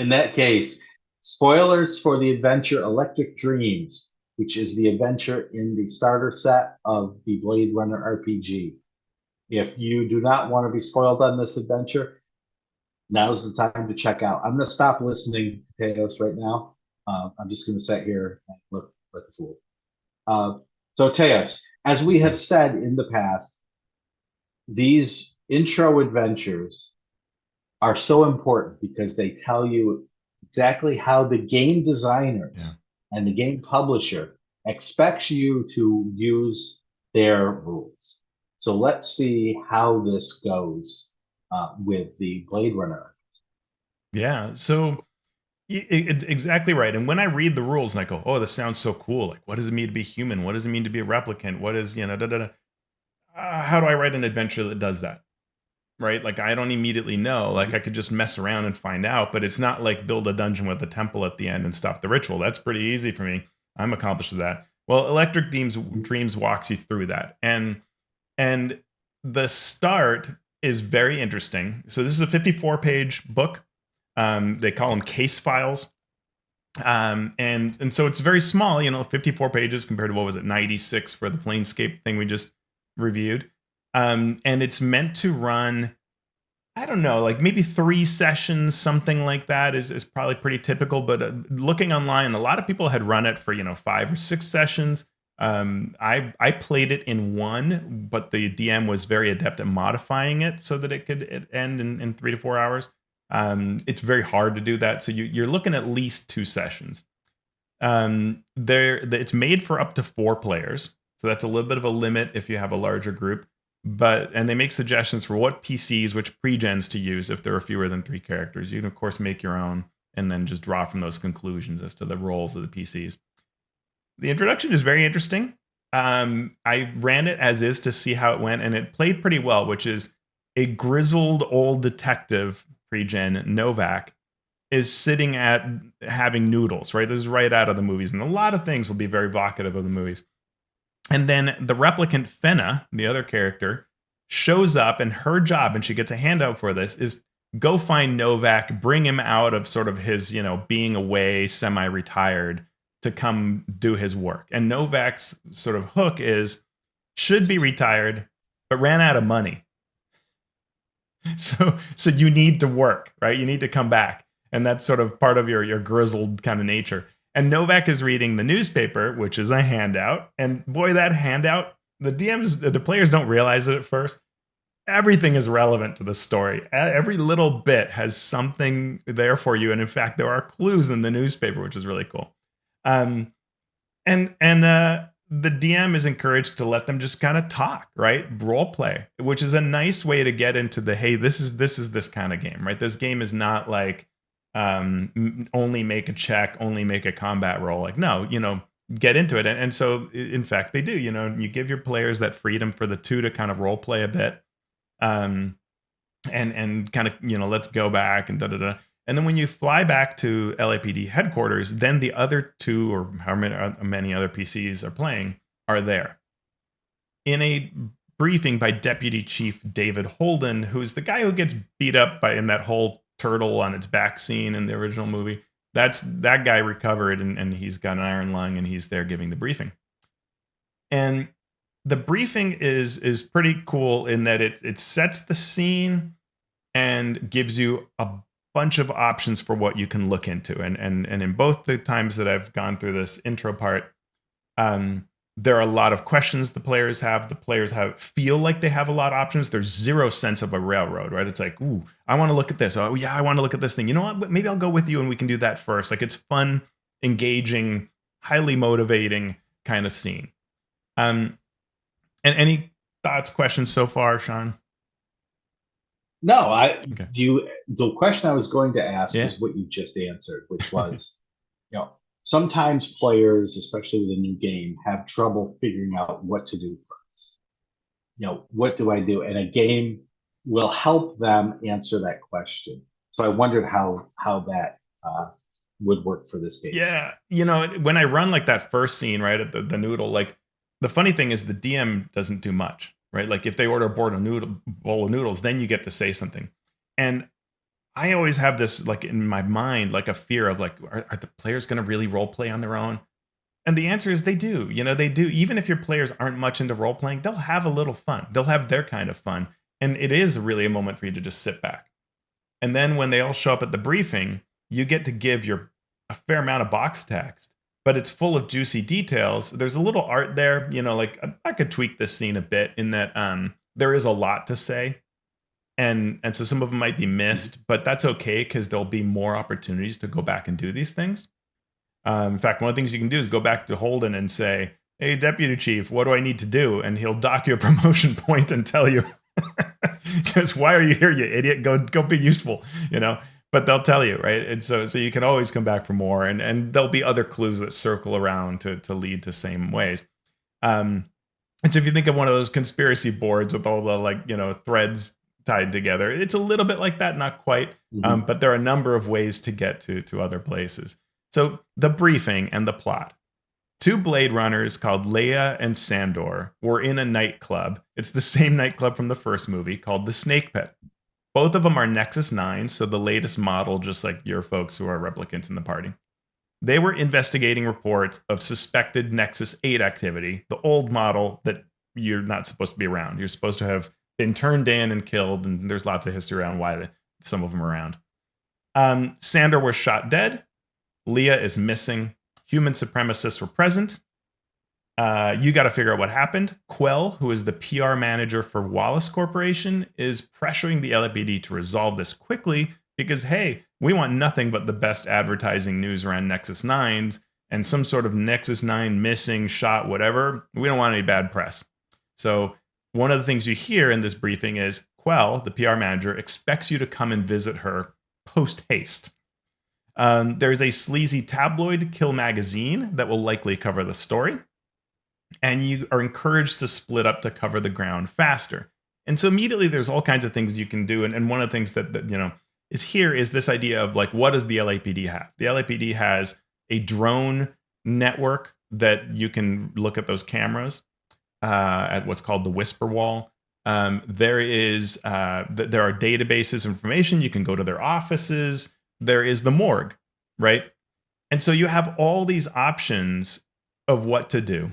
In that case, spoilers for the adventure Electric Dreams, which is the adventure in the starter set of the Blade Runner RPG. If you do not want to be spoiled on this adventure, now's the time to check out. I'm going to stop listening to Teos right now. I'm just going to sit here and look like a fool. Uh, so, Teos, as we have said in the past, these intro adventures are so important because they tell you exactly how the game Yeah. designers and the game publisher expects you to use their rules. So let's see how this goes with the Blade Runner. Yeah. So it's exactly right. And when I read the rules and I go, oh, this sounds so cool. Like, what does it mean to be human? What does it mean to be a replicant? What is, da, da, da. How do I write an adventure that does that? Right? Like, I don't immediately know. Like, I could just mess around and find out, but it's not like build a dungeon with a temple at the end and stop the ritual. That's pretty easy for me. I'm accomplished with that. Well, Dreams walks you through that. And the start is very interesting. So this is a 54-page book. They call them case files. And so it's very small, 54 pages compared to what was it, 96 for the Planescape thing we just reviewed. And it's meant to run, I don't know, like maybe 3 sessions, something like that is probably pretty typical. But looking online, a lot of people had run it for 5 or 6 sessions. I played it in one, but the DM was very adept at modifying it so that it could end in 3 to 4 hours. It's very hard to do that, so you're looking at least 2 sessions. It's made for up to 4 players, so that's a little bit of a limit if you have a larger group. And they make suggestions for what PCs, which pre-gens to use if there are fewer than 3 characters. You can of course make your own and then just draw from those conclusions as to the roles of the PCs. The introduction is very interesting. I ran it as is to see how it went, and it played pretty well, which is a grizzled old detective pre-gen Novak is sitting at having noodles, right? This is right out of the movies, and a lot of things will be very evocative of the movies. And then the replicant Fenna, the other character, shows up, and her job, and she gets a handout for this, is go find Novak, bring him out of sort of his, being away, semi-retired, to come do his work. And Novak's sort of hook is should be retired, but ran out of money. So you need to work, right? You need to come back. And that's sort of part of your grizzled kind of nature. And Novak is reading the newspaper, which is a handout. And boy, that handout, the players don't realize it at first. Everything is relevant to the story. Every little bit has something there for you. And in fact, there are clues in the newspaper, which is really cool. Um, and the DM is encouraged to let them just kind of talk, right? Role play, which is a nice way to get into the hey, this is this kind of game, right? This game is not like only make a check, only make a combat roll. Like no, get into it. And so in fact they do. You give your players that freedom for the two to kind of role play a bit, um, and kind of let's go back and da da da. And then when you fly back to LAPD headquarters, then the other two or how many other PCs are playing are there. In a briefing by Deputy Chief David Holden, who's the guy who gets beat up by in that whole turtle on its back scene in the original movie, that guy recovered and he's got an iron lung and he's there giving the briefing. And the briefing is pretty cool in that it sets the scene and gives you a bunch of options for what you can look into. And in both the times that I've gone through this intro part, there are a lot of questions the players have. The players feel like they have a lot of options. There's zero sense of a railroad, right? It's like, ooh, I want to look at this. Oh yeah, I want to look at this thing. You know what? Maybe I'll go with you and we can do that first. Like it's fun, engaging, highly motivating kind of scene. And any thoughts, questions so far, Shawn? No, I Okay. do you, the question I was going to ask Yeah. is what you just answered, which was, sometimes players, especially with a new game, have trouble figuring out what to do first. What do I do? And a game will help them answer that question. So I wondered how that would work for this game. Yeah, when I run like that first scene, right at the noodle, like the funny thing is the DM doesn't do much, right? Like if they order a bowl of noodles, then you get to say something. And I always have this like in my mind, like a fear of like, are the players going to really role play on their own? And the answer is they do. You know, they do. Even if your players aren't much into role playing, they'll have a little fun. They'll have their kind of fun. And it is really a moment for you to just sit back. And then when they all show up at the briefing, you get to give your a fair amount of box text, but it's full of juicy details. There's a little art there, you know, like I could tweak this scene a bit in that there is a lot to say. And so some of them might be missed, but that's okay because there'll be more opportunities to go back and do these things. In fact, one of the things you can do is go back to Holden and say, "Hey, Deputy Chief, what do I need to do?" And he'll dock you a promotion point and tell you, "Because why are you here, you idiot? Go be useful," you know. But they'll tell you, right? And so you can always come back for more, and there'll be other clues that circle around to lead to same ways. Um, and so if you think of one of those conspiracy boards with all the like threads tied together, it's a little bit like that, not quite, Mhm. but there are a number of ways to get to other places. So the briefing and the plot. Two Blade Runners called Leia and Sandor were in a nightclub. It's the same nightclub from the first movie called the Snake Pit. Both of them are Nexus 9, so the latest model, just like your folks who are replicants in the party. They were investigating reports of suspected Nexus 8 activity, the old model that you're not supposed to be around. You're supposed to have been turned in and killed, and there's lots of history around why some of them are around. Sandor was shot dead. Leah is missing. Human supremacists were present. You got to figure out what happened. Quell, who is the PR manager for Wallace Corporation, is pressuring the LAPD to resolve this quickly because, hey, we want nothing but the best advertising news around Nexus 9s and some sort of Nexus 9 missing, shot, whatever. We don't want any bad press. So, one of the things you hear in this briefing is Quell, the PR manager, expects you to come and visit her post haste. There's a sleazy tabloid, Kill Magazine, that will likely cover the story. And you are encouraged to split up to cover the ground faster. And so immediately there's all kinds of things you can do. And one of the things that is here is this idea of like, what does the LAPD have? The LAPD has a drone network that you can look at those cameras at what's called the Whisper Wall. There are databases of information. You can go to their offices. There is the morgue, right? And so you have all these options of what to do.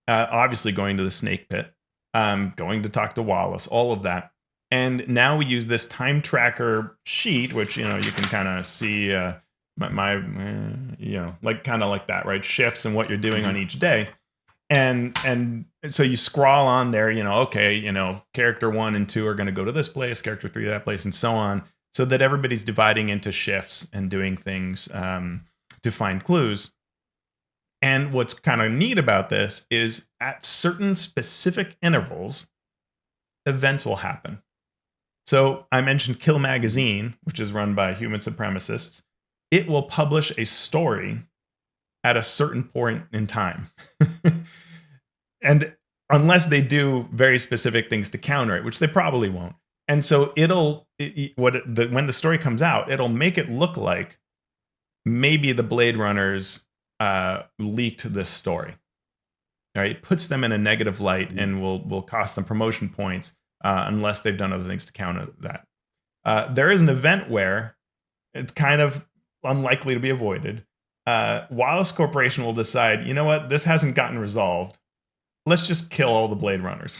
Obviously, going to the Snake Pit, going to talk to Wallace, all of that. And now we use this time tracker sheet, which you can kind of see like kind of like that, right? Shifts and what you're doing on each day. And so you scroll on there, okay, character 1 and 2 are going to go to this place, character 3 to that place, and so on, so that everybody's dividing into shifts and doing things to find clues. And what's kind of neat about this is at certain specific intervals, events will happen. So I mentioned Kill Magazine, which is run by human supremacists. It will publish a story at a certain point in time. And unless they do very specific things to counter it, which they probably won't. And so when the story comes out, it'll make it look like maybe the Blade Runners leaked this story. All right, it puts them in a negative light and will cost them promotion points unless they've done other things to counter that. There is an event where it's kind of unlikely to be avoided. Wallace Corporation will decide, you know what, this hasn't gotten resolved. Let's just kill all the Blade Runners.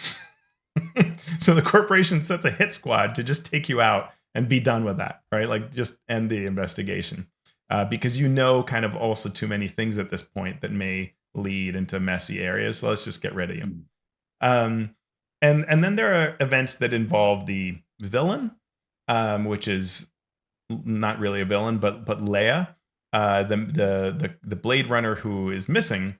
So the corporation sets a hit squad to just take you out and be done with that, right? Like just end the investigation. Because kind of also too many things at this point that may lead into messy areas. So let's just get rid of you. And then there are events that involve the villain, which is not really a villain, but Leia, the Blade Runner who is missing.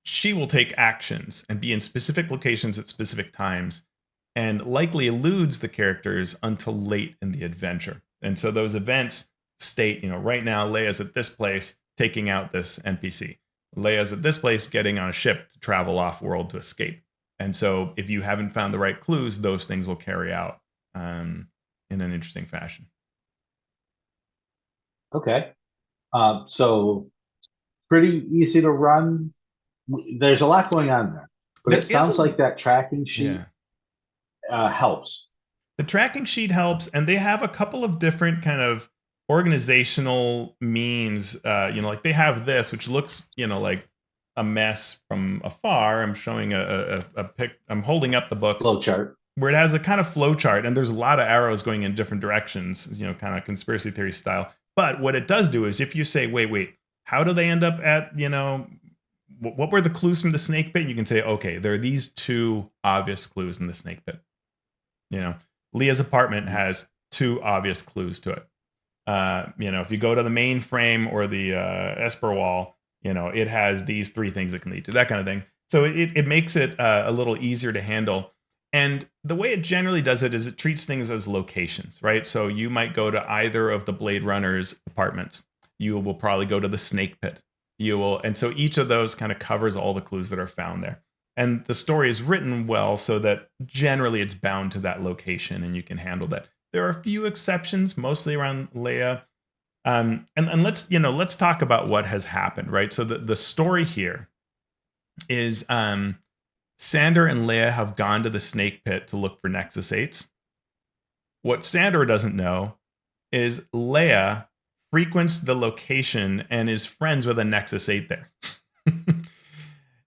She will take actions and be in specific locations at specific times, and likely eludes the characters until late in the adventure. And so those events state, right now Leia's at this place taking out this NPC. Leia's at this place getting on a ship to travel off world to escape. And so if you haven't found the right clues, those things will carry out in an interesting fashion. Okay. So pretty easy to run. There's a lot going on there, but There it is sounds like that tracking sheet helps. The tracking sheet helps, and they have a couple of different kind of organizational means. Like they have this, which looks, like a mess from afar. I'm showing a pic. I'm holding up the book Flow chart. where it has a kind of flow chart, and there's a lot of arrows going in different directions. Kind of conspiracy theory style. But what it does do is, if you say, wait, how do they end up at, what were the clues from the snake pit? You can say, okay, there are these two obvious clues in the snake pit. Leah's apartment has two obvious clues to it. If you go to the main frame or the Esper wall, it has these three things it can lead to, that kind of thing. So it makes it a little easier to handle. And the way it generally does it is it treats things as locations, right? So you might go to either of the Blade Runner's apartments. You will probably go to the snake pit. And so each of those kind of covers all the clues that are found there. And the story is written well so that generally it's bound to that location and you can handle that. There are a few exceptions, mostly around Leia. And let's talk about what has happened, right? So the story here is Sandor and Leia have gone to the snake pit to look for Nexus 8s. What Sandor doesn't know is Leia frequents the location and is friends with a Nexus 8 there.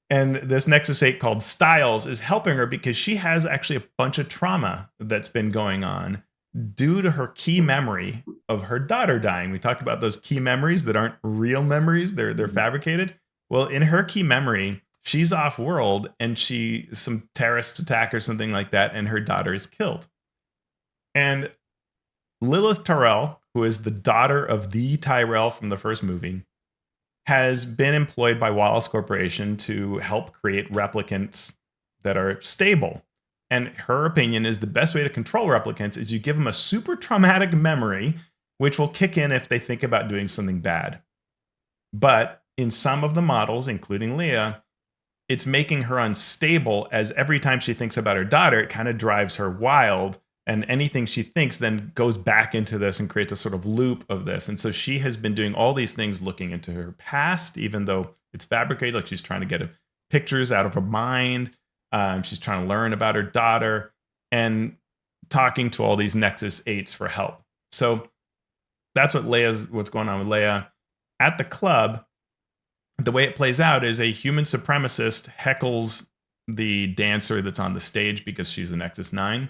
And this Nexus 8 called Styles is helping her because she has actually a bunch of trauma that's been going on due to her key memory of her daughter dying. We talked about those key memories that aren't real memories, they're fabricated. Well, in her key memory, she's off world and some terrorists attack or something like that, and her daughter is killed. And Lilith Tyrell, who is the daughter of the Tyrell from the first movie, has been employed by Wallace Corporation to help create replicants that are stable. And her opinion is the best way to control replicants is you give them a super traumatic memory, which will kick in if they think about doing something bad. But in some of the models, including Leia, it's making her unstable, as every time she thinks about her daughter, it kind of drives her wild. And anything she thinks then goes back into this and creates a sort of loop of this. And so she has been doing all these things looking into her past, even though it's fabricated, like she's trying to get pictures out of her mind. She's trying to learn about her daughter and talking to all these Nexus 8s for help. So that's what's going on with Leia. At the club, the way it plays out is a human supremacist heckles the dancer that's on the stage because she's a Nexus 9.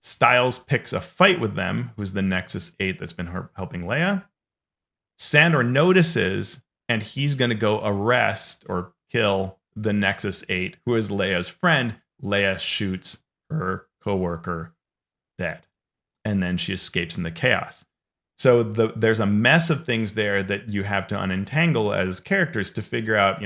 Styles picks a fight with them, who's the Nexus 8 that's been helping Leia. Sandor notices, and he's going to go arrest or kill the Nexus 8, who is Leia's friend. Leia shoots her coworker dead, and then she escapes in the chaos. So there's a mess of things there that you have to unentangle as characters to figure out,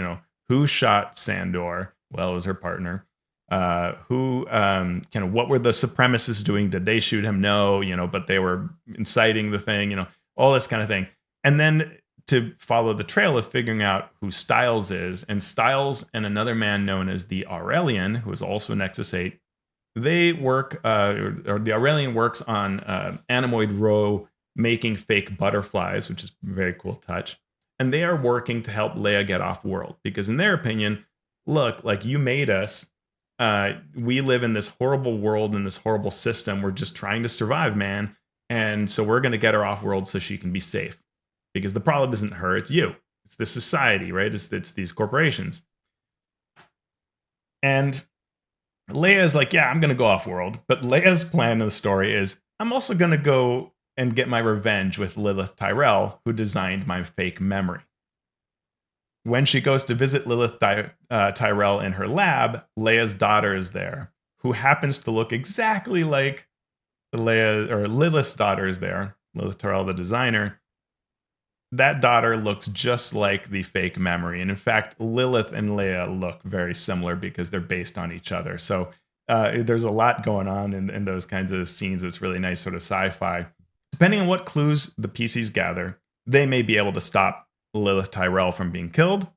who shot Sandor. Well, it was her partner. What were the supremacists doing? Did they shoot him? No, but they were inciting the thing, all this kind of thing. And then to follow the trail of figuring out who Styles is, and Styles and another man known as the Aurelian, who is also a Nexus 8, they work, or the Aurelian works on Anemoid Row making fake butterflies, which is a very cool touch. And they are working to help Leia get off world because in their opinion, look, like you made us. We live in this horrible world, in this horrible system. We're just trying to survive, man. And so we're going to get her off world so she can be safe. Because the problem isn't her, it's you. It's the society, right? It's these corporations. And Leia's like, yeah, I'm going to go off world. But Leia's plan in the story is, I'm also going to go and get my revenge with Lilith Tyrell, who designed my fake memory. When she goes to visit Lilith Tyrell in her lab, Leia's daughter is there, who happens to look exactly like Lilith's daughter is there, Lilith Tyrell, the designer. That daughter looks just like the fake memory. And in fact, Lilith and Leia look very similar because they're based on each other. So there's a lot going on in those kinds of scenes. It's really nice sort of sci-fi. Depending on what clues the PCs gather, they may be able to stop Lilith Tyrell from being killed.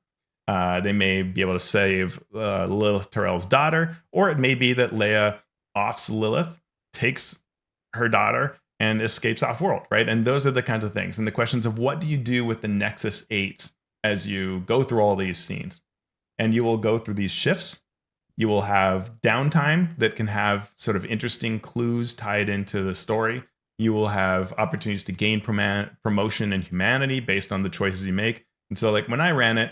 They may be able to save Lilith Tyrell's daughter, or it may be that Leia offs Lilith, takes her daughter, and escapes off world, right? And those are the kinds of things. And the questions of what do you do with the Nexus 8s as you go through all these scenes? And you will go through these shifts. You will have downtime that can have sort of interesting clues tied into the story. You will have opportunities to gain promotion and humanity based on the choices you make. And so, like when I ran it,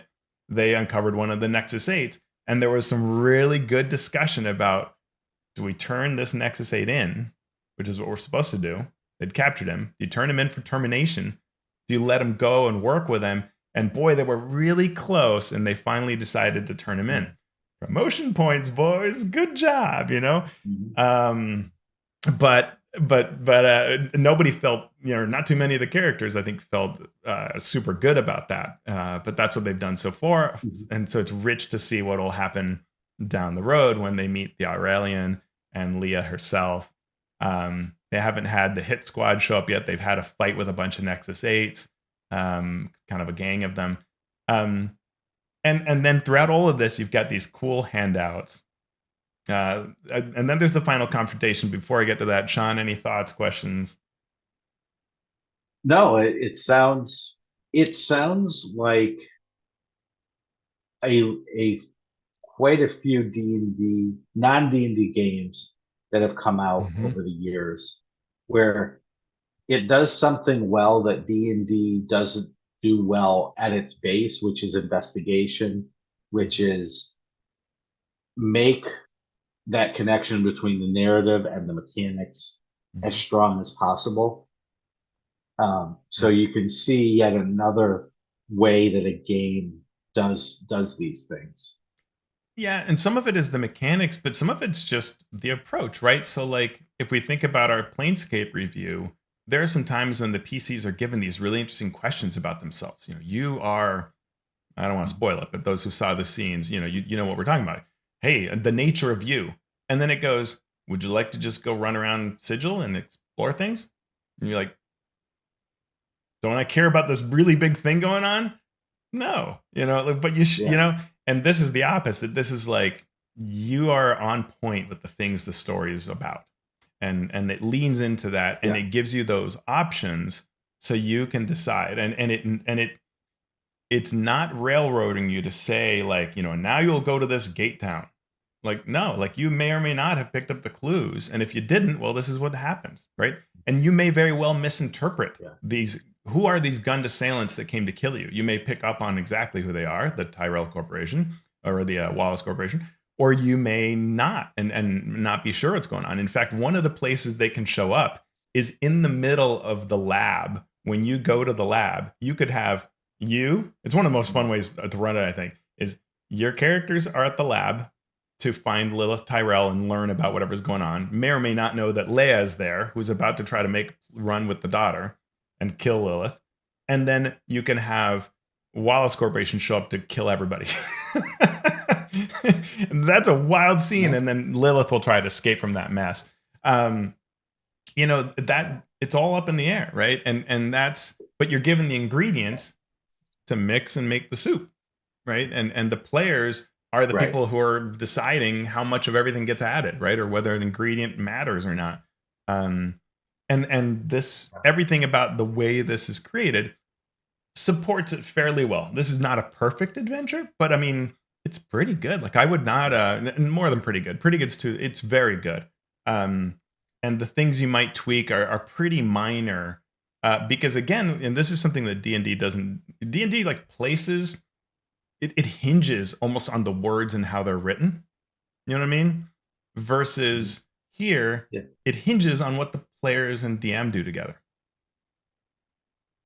they uncovered one of the Nexus 8s, and there was some really good discussion about, do we turn this Nexus 8 in, which is what we're supposed to do? They'd captured him. Do you turn him in for termination? Do you let him go and work with him? And boy, they were really close, and they finally decided to turn him in. Promotion points, boys. Good job, you know. Mhm. But nobody felt, not too many of the characters I think felt super good about that. But that's what they've done so far, Mhm. and so it's rich to see what will happen down the road when they meet the Aurelian and Leah herself. They haven't had the hit squad show up yet. They've had a fight with a bunch of Nexus 8s, kind of a gang of them. And then throughout all of this, you've got these cool handouts. And then there's the final confrontation. Before I get to that, Shawn, any thoughts, questions? No, it sounds like a quite a few D&D non D&D games that have come out Mm-hmm. over the years where it does something well that D&D doesn't do well at its base, which is investigation, which is make that connection between the narrative and the mechanics as Mm-hmm. strong as possible. So Right. you can see yet another way that a game does these things. Yeah, and some of it is the mechanics, but some of it's just the approach, right? So, like, if we think about our Planescape review, there are some times when the PCs are given these really interesting questions about themselves. You are, I don't want to spoil it, but those who saw the scenes, you know what we're talking about. Hey, the nature of you. And then it goes, would you like to just go run around Sigil and explore things? And you're like, don't I care about this really big thing going on? No, but Yeah, and this is the opposite. This is like, you are on point with the things the story is about, and it leans into that, and yeah, it gives you those options so you can decide, it's not railroading you to say, like, now you'll go to this gate town. Like, no, like, you may or may not have picked up the clues, and if you didn't, well, this is what happens, right? And you may very well misinterpret yeah, these. Who are these gunned assailants that came to kill you? You may pick up on exactly who they are, the Tyrell Corporation or the Wallace Corporation, or you may not, and not be sure what's going on. In fact, one of the places they can show up is in the middle of the lab. When you go to the lab, you could have it's one of the most fun ways to run it, I think, is your characters are at the lab to find Lilith Tyrell and learn about whatever's going on. May or may not know that Leia is there, who's about to try to make run with the daughter and kill Lilith. And then you can have Wallace Corporation show up to kill everybody. And that's a wild scene. yeah, And then Lilith will try to escape from that mess. Um, that it's all up in the air, right? And that's, but you're given the ingredients to mix and make the soup, right? And the players are the right. people who are deciding how much of everything gets added, right? Or whether an ingredient matters or not. Um, and this, everything about the way this is created supports it fairly well. This is not a perfect adventure, but I mean, it's pretty good. Like, I would not more than pretty good. Pretty good's too. It's very good. Um, and the things you might tweak are pretty minor. Because again, and this is something that D&D doesn't. D&D, like, places, it hinges almost on the words and how they're written. You know what I mean? Mhm. Versus here, Yeah, it hinges on what the players and DM do together.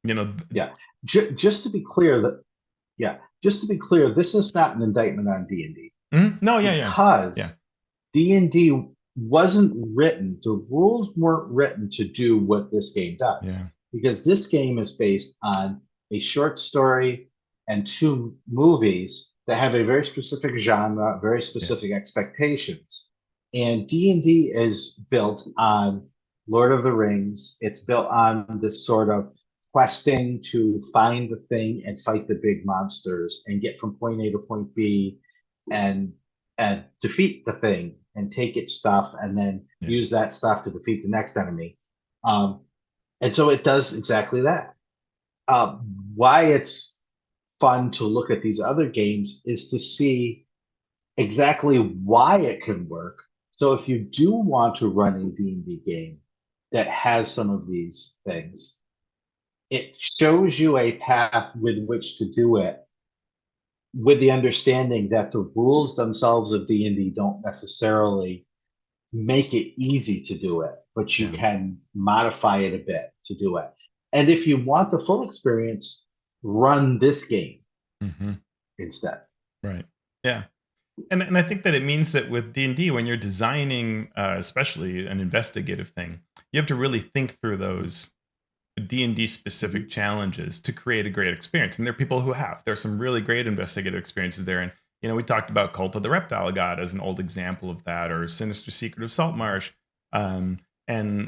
You know, yeah. Just to be clear that yeah, just to be clear, this is not an indictment on D&D no, yeah. because D&D wasn't written, the rules weren't written to do what this game does. Yeah. Because this game is based on a short story and two movies that have a very specific genre, very Yeah. specific expectations. And D&D is built on Lord of the Rings. It's built on this sort of questing to find the thing and fight the big monsters and get from point A to point B and and defeat the thing and take its stuff and then Yeah. use that stuff to defeat the next enemy. And so it does exactly that. Why it's fun to look at these other games is to see exactly why it can work. So if you do want to run a D&D game that has some of these things, it shows you a path with which to do it, with the understanding that the rules themselves of D&D don't necessarily make it easy to do it, but you Yeah. can modify it a bit to do it. And if you want the full experience, run this game Hmm. instead. Right. Yeah. And I think that it means that with D&D, when you're designing, especially an investigative thing, you have to really think through those D&D specific challenges to create a great experience. And there are people who have. There's some really great investigative experiences there. And we talked about Cult of the Reptile God as an old example of that, or Sinister Secret of Saltmarsh. Um, and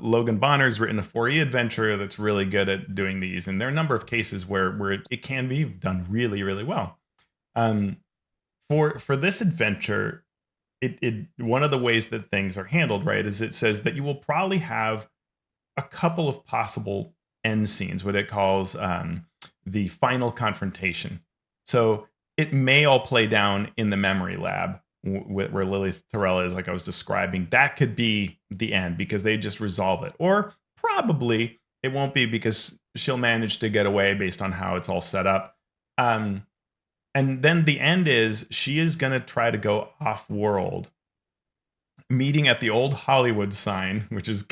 Logan Bonner's written a 4E adventure that's really good at doing these. And there are a number of cases where it can be done really, really well. Um, for this adventure, it one of the ways that things are handled, right, is it says that you will probably have a couple of possible end scenes, what it calls the final confrontation. So it may all play down in the memory lab where Lilith Terrell is, like I was describing. That could be the end because they just resolve it. Or probably it won't be because she'll manage to get away based on how it's all set up. Um, and then the end is she is going to try to go off world, meeting at the old Hollywood sign, which is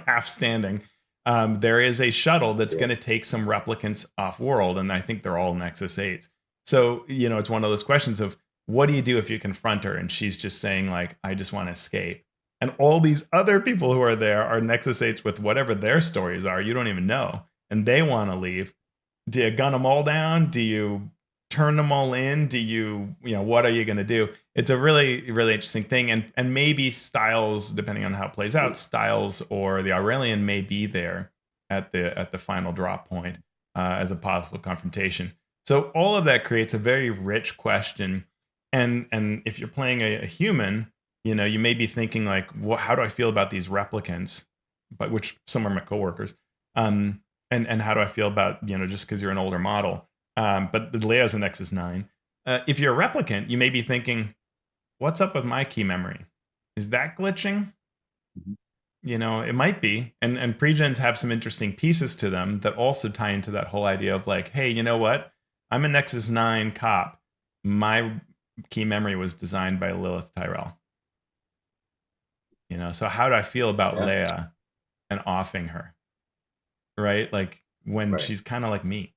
half standing. There is a shuttle that's Yeah. going to take some replicants off world, and I think they're all Nexus 8s. So, it's one of those questions of what do you do if you confront her and she's just saying, like, I just want to escape? And all these other people who are there are Nexus 8s with whatever their stories are. You don't even know. And they want to leave. Do you gun them all down? Do you turn them all in? Do what are you going to do? It's a really, really interesting thing. And maybe Styles, depending on how it plays out, Styles or the Aurelian may be there at the final drop point as a possible confrontation. So all of that creates a very rich question. And if you're playing a human, you may be thinking like, how do I feel about these replicants? But which some are my coworkers. And how do I feel about, just because you're an older model? But Leia's a Nexus 9. If you're a replicant, you may be thinking, what's up with my key memory? Is that glitching? Mhm. It might be. And pregens have some interesting pieces to them that also tie into that whole idea of like, hey, you know what? I'm a Nexus 9 cop. My key memory was designed by Lilith Tyrell. So how do I feel about Yeah, Leia and offing her? Right? Like when right. she's kind of like me.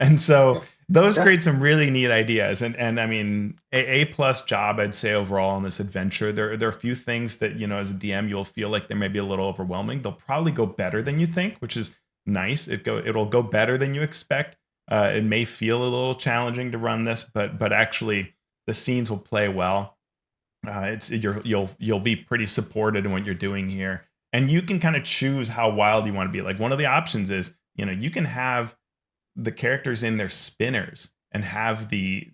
And so Yeah, those yeah. create some really neat ideas. And I mean, a plus job, I'd say, overall on this adventure. There are a few things that, as a DM, you'll feel like they may be a little overwhelming. They'll probably go better than you think, which is nice. It'll go better than you expect. It may feel a little challenging to run this, but actually the scenes will play well. You'll be pretty supported in what you're doing here, and you can kind of choose how wild you want to be. Like one of the options is, you can have the characters in their spinners and have the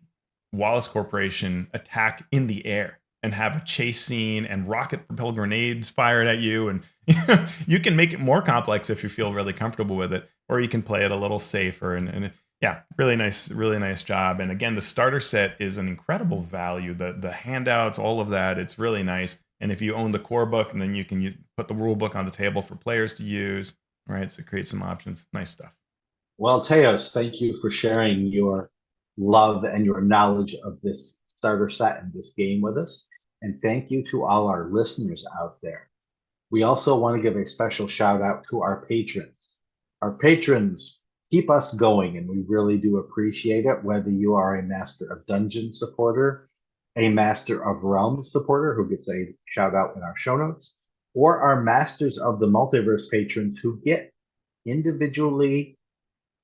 Wallace Corporation attack in the air and have a chase scene and rocket propelled grenades fired at you. And you can make it more complex if you feel really comfortable with it, or you can play it a little safer. And yeah, really nice job. And again, the starter set is an incredible value. The handouts, all of that, it's really nice. And if you own the core book, and then you can put the rule book on the table for players to use, right? So create some options. Nice stuff. Well, Teos, thank you for sharing your love and your knowledge of this starter set and this game with us. And thank you to all our listeners out there. We also want to give a special shout out to our patrons. Our patrons keep us going, and we really do appreciate it, whether you are a Master of Dungeon supporter, a Master of Realm supporter who gets a shout out in our show notes, or our Masters of the Multiverse patrons who get individually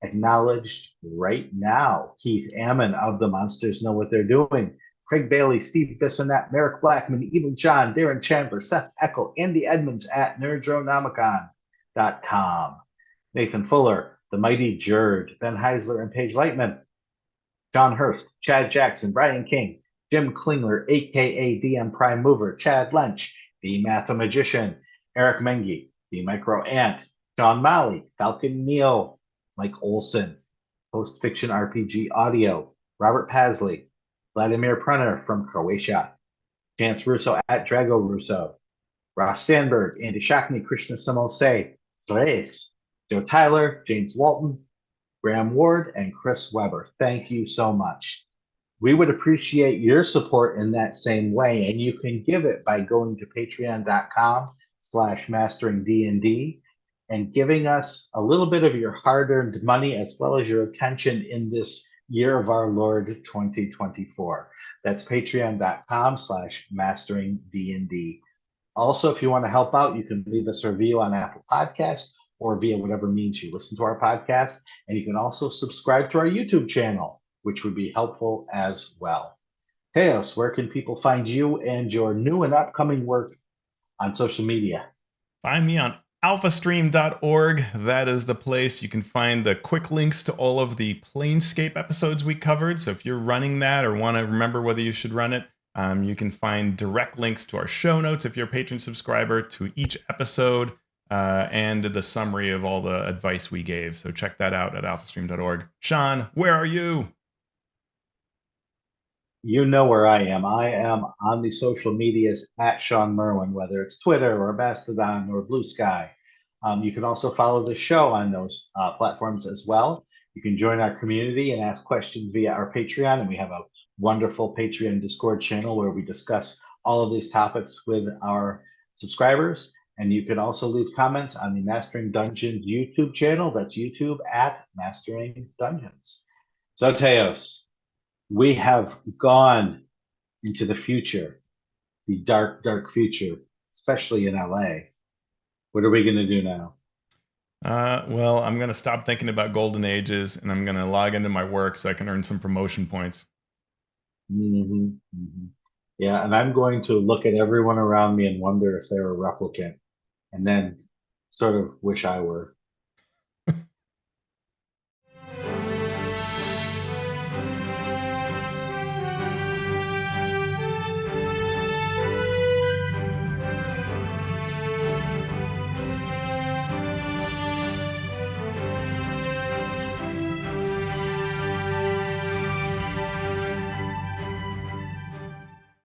acknowledged right now. Keith Ammon of the Monsters Know What They're Doing. Craig Bailey, Steve Bissonette, Merrick Blackman, Even John, Darren Chandler, Seth Eckel, Andy Edmonds at nerdronomicon.com. Nathan Fuller, The Mighty Jerd, Ben Heisler and Paige Lightman, John Hurst, Chad Jackson, Brian King, Jim Klingler, aka DM Prime Mover, Chad Lynch, The Mathemagician, Eric Mengi, The Micro Ant, John Malley, Falcon Neal, Mike Olson, Post Fiction RPG Audio, Robert Pasley, Vladimir Pruner from Croatia, Chance Russo at Drago Russo, Ross Sandberg, Andy Shockney, Krishna Samose, Thrace, Joe Tyler, James Walton, Graham Ward, and Chris Weber. Thank you so much. We would appreciate your support in that same way, and you can give it by going to patreon.com/masteringdnd and giving us a little bit of your hard-earned money as well as your attention in this year of our Lord 2024. That's patreon.com/masteringdnd. Also, if you want to help out, you can leave us a review on Apple Podcasts or via whatever means you listen to our podcast. And you can also subscribe to our YouTube channel, which would be helpful as well. Teos, where can people find you and your new and upcoming work on social media? Find me on alphastream.org. That is the place. You can find the quick links to all of the Planescape episodes we covered. So if you're running that or want to remember whether you should run it, you can find direct links to our show notes if you're a patron subscriber to each episode and the summary of all the advice we gave. So check that out at alphastream.org. Shawn, where are you? You know where I am. I am on the social medias at Shawn Merwin, whether it's Twitter or Mastodon or Blue Sky. You can also follow the show on those platforms as well. You can join our community and ask questions via our Patreon, and we have a wonderful Patreon Discord channel where we discuss all of these topics with our subscribers. And you can also leave comments on the Mastering Dungeons YouTube channel. That's YouTube at Mastering Dungeons. So, Teos, we have gone into the future, the dark, dark future, especially in LA. What are we going to do now? Well, I'm going to stop thinking about golden ages and I'm going to log into my work so I can earn some promotion points. Yeah, and I'm going to look at everyone around me and wonder if they're a replicant, and then sort of wish I were.